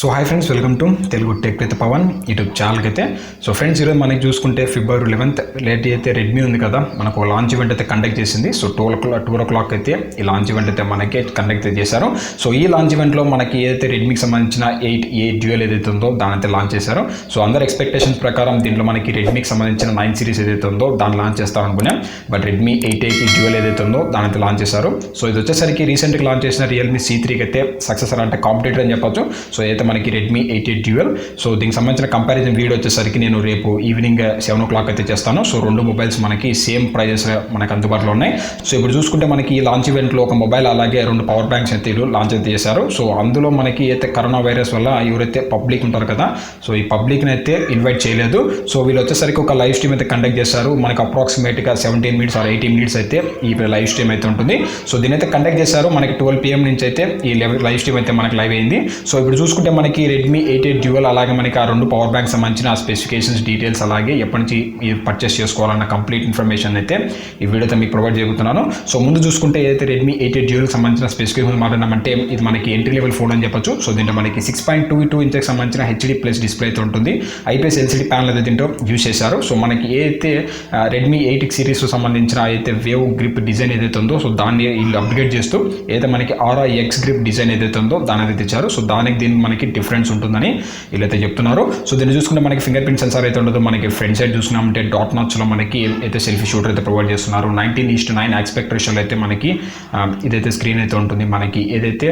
So hi friends, welcome to Telugu tech with Pawan YouTube ఛానల్కి అయితే. So friends, ఈరోజు మనకి చూసుకుంటే ఫిబ్రవరి 11th లేట్ అయితే రెడ్మీ ఉంది కదా, మనకు లాంచ్ ఈవెంట్ అయితే కండక్ట్ చేసింది. సో 2 o'clock అయితే ఈ లాంచ్ ఈవెంట్ అయితే మనకి కండక్ట్ చేశారు. సో ఈ లాంచ్ ఈవెంట్లో మనకి ఏదైతే రెడ్మీకి సంబంధించిన 8A డ్యూయల్ ఏదైతే ఉందో దాని అయితే లాంచ్ చేశారు. సో అందరు ఎక్స్పెక్టేషన్స్ ప్రకారం దీంట్లో మనకి రెడ్మీకి సంబంధించిన 9 సిరీస్ ఏదైతే ఉందో దాన్ని లాంచ్ చేస్తాం అనుకున్నాం. బట్ రెడ్మీ 8A డ్యూయల్ ఏదైతే ఉందో దాని అయితే లాంచ్ చేశారు. సో ఇది వచ్చేసరికి రీసెంట్గా లాంచ్ చేసిన రియల్మీ C3కి అయితే సక్సెసర్ అంటే కాంపిటేటర్ అని చెప్పొచ్చు. సో అయితే మనకి రెడ్మీ 8A డ్యూయల్. సో దీనికి సంబంధించిన కంపారిజన్ వీడియో వచ్చేసరికి నేను రేపు ఈవినింగ్ 7 o'clock అయితే చేస్తాను. సో రెండు మొబైల్స్ మనకి సేమ్ ప్రైజెస్ మనకి అందుబాటులో ఉన్నాయి. సో ఇప్పుడు చూసుకుంటే మనకి ఈ లాంచ్ ఈవెంట్లో ఒక మొబైల్ అలాగే 2 పవర్ బ్యాంక్స్ అయితే లాంచ్ అయితే చేశారు. సో అందులో మనకి అయితే కరోనా వైరస్ వల్ల ఎవరైతే పబ్లిక్ ఉంటారు కదా, సో ఈ పబ్లిక్ని అయితే ఇన్వైట్ చేయలేదు. సో వీళ్ళు వచ్చేసరికి ఒక లైవ్ స్ట్రీమ్ అయితే కండక్ట్ చేశారు. మనకి అప్రాక్సిమేట్గా 17 minutes ఆర్ 18 minutes అయితే ఈ లైవ్ స్ట్రీమ్ అయితే ఉంటుంది. సో దీని అయితే కండక్ట్ చేశారు. మనకి 12 PM నుంచి అయితే ఈ లైవ్ స్ట్రీమ్ అయితే మనకి లైవ్ అయింది. సో ఇప్పుడు చూసుకుంటే మనకి రెడ్మీ 8A డ్యూయల్ అలాగే మనకి ఆ 2 పవర్ బ్యాంక్స్ సంబంధించిన స్పెసిఫికేషన్స్ డీటెయిల్స్ అలాగే ఎప్పటి నుంచి పర్చేస్ చేసుకోవాలన్న కంప్లీట్ ఇన్ఫర్మేషన్ అయితే ఈ వీడియోతో మీకు ప్రొవైడ్ చేయబోతున్నాను. సో ముందు చూసుకుంటే ఏదైతే రెడ్మీ 8A డ్యూయల్కి సంబంధించిన స్పెసిఫికేషన్ మాట్లాడినామంటే ఇది మనకి ఎంట్రీ లెవెల్ ఫోన్ అని చెప్పొచ్చు. సో దీంట్లో మనకి 6.22 ఇంచెస్ సంబంధించిన HD+ డిస్ప్లే అయితే ఉంటుంది. IPS LCD ప్యానల్ అయితే దీంట్లో యూజ్ చేశారు. సో మనకి ఏదైతే రెడ్మీ 8 సిరీస్ సంబంధించిన అయితే వేవ్ గ్రిప్ డిజైన్ ఏదైతే ఉందో సో దాన్ని వీళ్ళు అప్గ్రేడ్ చేస్తూ ఏదైతే మనకి ఆరా X గ్రిప్ డిజైన్ ఏదైతే ఉందో దాని అయితే ఇచ్చారు. సో దీనికి మనకి డిఫరెన్స్ ఉంటుందని వీళ్ళైతే చెప్తున్నారు. సో దీన్ని చూసుకుంటే మనకి ఫింగర్ ప్రింట్ సెన్సార్ అయితే ఉండదు. మనకి ఫ్రంట్ సైడ్ చూసుకున్నామంటే డాట్ నాచ్లో మనకి అయితే సెల్ఫీ షూటర్ అయితే ప్రొవైడ్ చేస్తున్నారు. 19:9 ఆస్పెక్ట్ రేషియోలో అయితే మనకి ఇదైతే స్క్రీన్ అయితే ఉంటుంది. మనకి ఏదైతే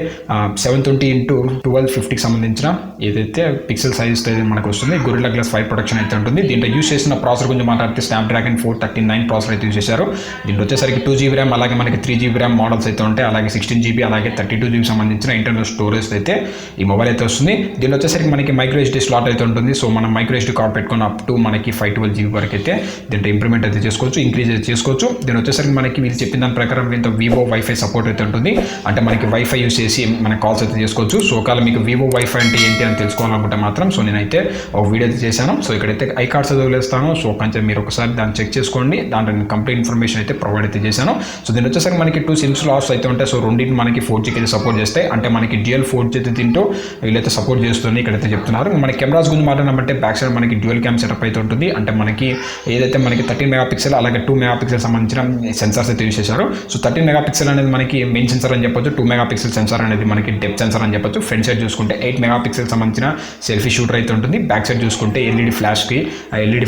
720x1250కి సంబంధించిన ఏదైతే పిక్సెల్ సైజ్ అయితే మనకు వస్తుంది. గొరిల్లా గ్లాస్ 5 ప్రొటెక్షన్ అయితే ఉంటుంది. దీంట్లో యూజ్ చేసిన ప్రాసెసర్ గురించి మాట్లాడితే స్నాప్డ్రాగన్ 439 ప్రాసెసర్ అయితే యూజ్ చేశారు. దీంట్లో వచ్చేసరికి 2GB ర్యామ్ అలాగే మనకి 3GB ర్యామ్ మోడల్స్ అయితే ఉంటాయి. అలాగే 16GB అలాగే 32GB సంబంధించిన ఇంటర్నల్ స్టోరేజ్ అయితే ఈ మొబైల్ అయితే వస్తుంది. దీనిలో వచ్చేసరికి మనకి మైక్రో SD స్లాట్ అయితే ఉంటుంది. సో మనం మైక్రో SD కార్డ్ పెట్టుకుని అప్ టు మనకి 512GB వరకు అయితే దీంట్లో ఇంప్రూవ్మెంట్ అయితే చేసుకోవచ్చు, ఇంక్రీజ్ అయితే చేసుకోవచ్చు. దీని వచ్చేసరికి మనకి వీళ్ళు చెప్పిన దాని ప్రకారం దీంతో వివో వైఫై సపోర్ట్ అయితే ఉంటుంది. అంటే మనకి వైఫై యూస్ చేసి మన కాల్స్ అయితే చేసుకోవచ్చు. సో ఒకవేళ మీకు వివో వైఫై అంటే ఏంటి అని తెలుసుకోవాలనుకుంటే మాత్రం సో నేనైతే ఒక వీడియో అయితే చేశాను. సో ఇక్కడైతే ఐ కార్డ్స్ వదిలేస్తాను. సో కొంచెం మీరు ఒకసారి దాన్ని చెక్ చేసుకోండి. దాంట్లో నేను కంప్లీట్ ఇన్ఫర్మేషన్ అయితే ప్రొవైడ్ అయితే చేశాను. సో దీని వచ్చేసరికి మనకి 2 సిమ్స్ లాస్ అయితే ఉంటాయి. సో రెండింటిని మనకి 4G అయితే సపోర్ట్ చేస్తాయి. అంటే మనకి డ్యూయల్ 4G అయితే దీంట్లో వీళ్ళైతే సపోర్ట్ చేస్తుంది ఇక్కడైతే చెప్తున్నారు. మన కెమెరాస్ గురించి మాట్లాడినామంటే బ్యాక్ సైడ్ మనకి డ్యూయల్ క్యామ్ సెటప్ అయితే ఉంటుంది. అంటే మనకి ఏదైతే మనకి 13 MP అలాగే 2 MP సంబంధించిన సెన్సార్స్ అయితే యూజ్ చేశారు. సో 13 MP అనేది మనకి మెయిన్ సెన్సార్ అని చెప్పొచ్చు. 2 MP సెన్సార్ అనేది మనకి డెప్త్ సెన్సార్ అని చెప్పొచ్చు. ఫ్రంట్ సైడ్ చూసుకుంటే 8 MP సంబంధించిన సెల్ఫీ షూటర్ అయితే ఉంటుంది. బ్యాక్ సైడ్ చూసుకుంటే LED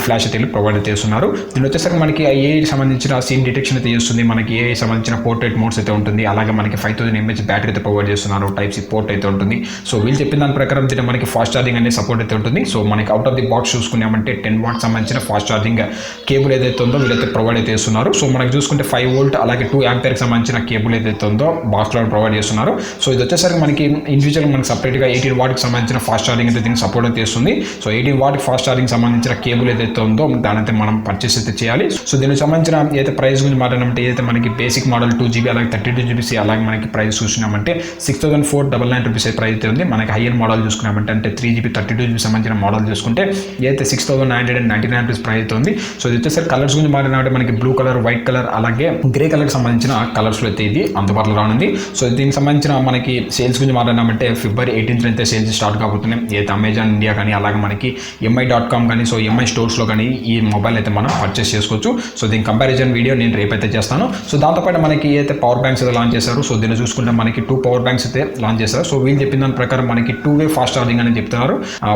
ఫ్లాష్ అయితే ప్రొవైడ్ చేస్తున్నారు. దీని వచ్చేసరికి మనకి AI సంబంధించిన సీన్ డిటెక్షన్ అయితే చేస్తుంది. మనకి AI సంబంధించిన పోర్ట్రేట్ మోడ్స్ అయితే ఉంటుంది. అలాగే మనకి 5000 mAh బ్యాటరీ అయితే ప్రొవైడ్ చేస్తున్నారు. Type-C పోర్ట్ అయితే ఉంటుంది. సో వీళ్ళు చెప్పిన దాని ప్రకారం దీంట్లో మనకి ఫాస్ట్ ఛార్జింగ్ అనేది సపోర్ట్ అయితే ఉంటుంది. సో మనకి అవుట్ ఆఫ్ ది బాక్స్ చూసుకున్నామంటే 10 watt సంబంధించిన ఫాస్ట్ ఛార్జింగ్ కేబుల్ ఏదైతే ఉందో వీళ్ళైతే ప్రొవైడ్ అయితే చేస్తున్నారు. సో మనకి చూసుకుంటే 5V అలాగే 2 ఆంపియర్కి సంబంధించిన కేబుల్ ఏదైతే ఉందో బాక్స్లో ప్రొవైడ్ చేస్తున్నారు. సో ఇది వచ్చేసరికి మనకి ఇండివిజువల్ మనకి సపరేట్గా 18 wattకి సంబంధించిన ఫాస్ట్ ఛార్జింగ్ అయితే దీనికి సపోర్ట్ అయితే చేస్తుంది. సో 18 watt ఫాస్ట్ ఛార్జింగ్ సంబంధించిన కేబుల్ ఏదైతే ఉందో దాని అయితే మనం పర్చేస్ అయితే చేయాలి. సో దీనికి సంబంధించిన ఏదైతే ప్రైస్ గురించి మాట్లాడినామంటే ఏదైతే మనకి బేసిక్ మోడల్ 2GB అలాగే 32GB అలాగే మనకి ప్రైస్ చూసినామంటే 6,499 రూపీస్ ప్రైస్ అయితే ఉంది. మనకి హైయర్ మోడల్ చూసుకున్నామంటే అంటే 3GB 32GB సంబంధించిన మోడల్ చూసుకుంటే ఏదైతే 6,999 రూపీస్ ప్రైస్ అయితే ఉంది. సో ఇది వచ్చేసరికి కలర్స్ గురించి మాట్లాడినామంటే మనకి బ్లూ కలర్, వైట్ కలర్ అలాగే గ్రే కలర్కి సంబంధించిన కలర్స్లో అయితే ఇది అందుబాటులో రానుంది. సో దీనికి సంబంధించిన మనకి సేల్స్ గురించి మాట్లాడినామంటే ఫిబ్రవరి 18th అయితే సేల్స్ స్టార్ట్ కాబోతున్నాయి. ఏదైతే అమెజాన్ ఇండియా కానీ అలాగే మనకి mi.com కానీ సో MI స్టోర్స్లో కానీ ఈ మొబైల్ అయితే మనం పర్చేస్ చేసుకోవచ్చు. సో దీని కంపారిజన్ వీడియో నేను రేపైతే చేస్తాను. సో దాంతోపాటు మనకి ఏదైతే పవర్ బ్యాంక్స్ అయితే లాంచ్ చేశారు. సో దీన్ని చూసుకుంటే మనకి 2 పవర్ బ్యాంక్స్ అయితే లాంచ్ చేశారు. సో వీళ్ళు చెప్పిన దాని ప్రకారం మనకి 2-way ఫాస్ట్ ఛార్జింగ్ అని చెప్తున్నారు.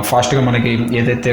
ఫాస్ట్గా మనకి ఏదైతే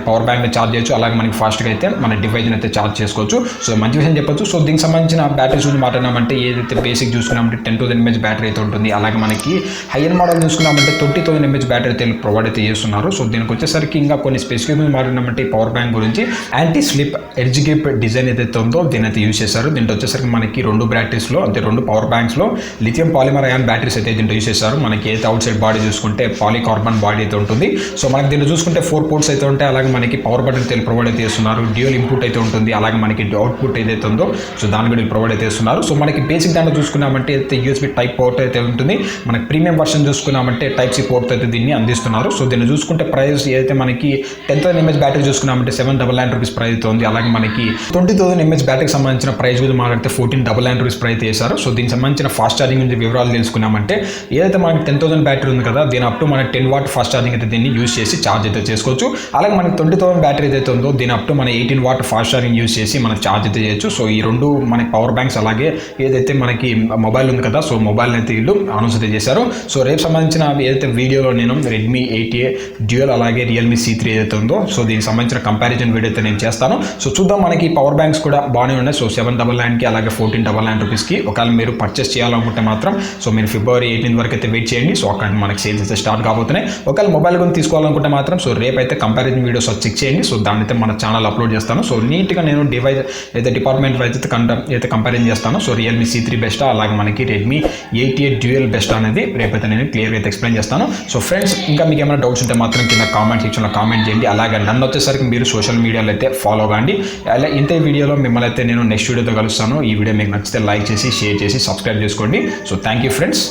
పవర్ బ్యాంక్ని ఛార్జ్ చేయొచ్చు అలాగే మనకి ఫాస్ట్గా అయితే మన డివైజ్ని అయితే ఛార్జ్ చేసుకోవచ్చు. సో మంచి విషయం చెప్పొచ్చు. సో దీనికి సంబంధించిన బ్యాటరీస్ గురించి మాట్లాడినామంటే ఏదైతే బేసిక్ చూసుకున్నామంటే 10,000 mAh బ్యాటరీ అయితే ఉంటుంది. అలాగే మనకి హైయర్ మోడల్ చూసుకున్నామంటే 20,000 mAh బ్యాటరీ అయితే ప్రొవైడ్ అయితే చేస్తున్నారు. సో దీనికి వచ్చేసరికి ఇంకా కొన్ని స్పెసిఫికేషన్ మాట్లాడినామంటే పవర్ బ్యాంక్ గురించి anti slip edge grip design ఏదైతే ఉందో దీని అయితే యూజ్ చేశారు. దీంట్లో వచ్చేసరికి మనకి 2 బ్యాటరీస్లో అంటే 2 పవర్ బ్యాంక్స్లో లిథియం పాలిమర్ అయాన్ బ్యాటరీస్ అయితే దీంట్లో యూజ్ చేశారు. మనకి ఏదైతే అవుట్ సైడ్ బాడీ చూసుకుంటే పాలికార్బన్ బాడీ అయితే ఉంటుంది. సో మనకి దీంట్లో చూసుకుంటే 4 పోర్ట్స్ అయితే ఉంటాయి. అలాగే మనకి పవర్ బటన్ అయితే ప్రొవైడ్ అయితే చేస్తున్నారు. డ్యూయల్ ఇన్పుట్ అయితే ఉంటుంది. అలాగే మనకి అవుట్పుట్ ఏదైతే ఉందో సో దాని కూడా ప్రొవైడ్ అయితే చేస్తున్నారు. సో మనకి బేసిక్ దాంట్లో చూసుకున్నామంటే USB టైప్ పోర్ట్ అయితే ఉంటుంది. మనకి ప్రీమియం వర్షన్ చూసుకున్నామంటే Type-C పోర్ట్ అయితే దీన్ని అందిస్తున్నారు. సో దీన్ని చూసుకుంటే ప్రైస్ ఏదైతే మనకి 10,000 mAh బ్యాటరీ చూసుకున్నామంటే 799 రూపీస్ ప్రైస్ అయితే ఉంది. అలాగే మనకి 20,000 mAh బ్యాటరీకి సంబంధించిన ప్రైస్ గురించి మాట్లాడితే 1499 రూపీస్ ప్రైస్ చేశారు. సో దీనికి సంబంధించిన ఫాస్ట్ ఛార్జింగ్ గురించి వివరాలు తెలుసుకున్నామంటే ఏదైతే మనకి 10,000 బ్యాటరీ ఉంది కదా దీని అప్ టు మన 10 వాట్ ఫాస్ట్ ఛార్జింగ్ అయితే దీన్ని యూస్ చేసి ఛార్జ్ అయితే చేసుకోవచ్చు. అలాగే మనకి 20,000 బ్యాటరీ ఏదైతే ఉందో దీని అప్ టు మన 18 వాట్ ఫాస్ట్ ఛార్జింగ్ యూస్ చేసి మనం ఛార్జ్ అయితే చేయొచ్చు. సో ఈ రెండు మనకి పవర్ బ్యాంక్స్ అలాగే ఏదైతే మనకి మొబైల్ ఉంది కదా, సో మొబైల్ అయితే వీళ్ళు అనౌన్స్ అయితే చేశారు. సో రేపు సంబంధించిన ఏదైతే వీడియోలో నేను రెడ్మీ 8A డ్యూయల్ అలాగే రియల్మీ C3 ఏదైతే ఉందో సో దీనికి సంబంధించిన కంపారిజన్ వీడియో అయితే నేను చేస్తాను. సో చూద్దాం, మనకి పవర్ బ్యాంక్స్ కూడా బాగానే ఉన్నాయి. సో 799కి అలాగే 1499 రూపీస్కి ఒకవేళ మీరు పర్చేస్ చేయాలనుకుంటే మాత్రం సో మీరు ఫిబ్రవరి 18 వరకు అయితే వెయిట్ చేయండి. సో అక్కడ మనకి సేల్స్ అయితే స్టార్ట్ కాబోతున్నాయి. ఒకవేళ మొబైల్ కొని తీసుకోవాలనుకుంటే మాత్రం సో రేపు అయితే కంపారిజన్ వీడియోస్ చెక్ చేయండి. సో దాన్ని అయితే మన ఛానల్ అప్లోడ్ చేస్తాను. సో నీట్గా నేను డివైస్ అయితే డిపార్ట్మెంట్ వైజ్ అయితే కంపారిజన్ చేస్తాను. సో రియల్మీ C3 బెస్ట్ అలాగే మనకి రెడ్మీ 8A డ్యూయల్ బెస్ట్ అనేది రేపైతే నేను క్లియర్గా అయితే ఎక్స్ప్లెయిన్ చేస్తాను. సో ఫ్రెండ్స్, ఇంకా మీకు ఏమైనా డౌట్స్ ఉంటే మాత్రం కింద కామెంట్ సెక్షన్లో కామెంట్ చేయండి. అలాగే నన్ను వచ్చేసరికి మీరు సోషల్ మీడియాలో అయితే ఫాలో కాండి. అలా ఇంతే వీడియోలో మిమ్మల్ని అయితే నేను నెక్స్ట్ వీడియోతో కలుస్తాను. ఈ వీడియో మీకు నచ్చితే లైక్ చేసి షేర్ చేసి సబ్స్క్రైబ్ చేసుకోండి. So thank you friends.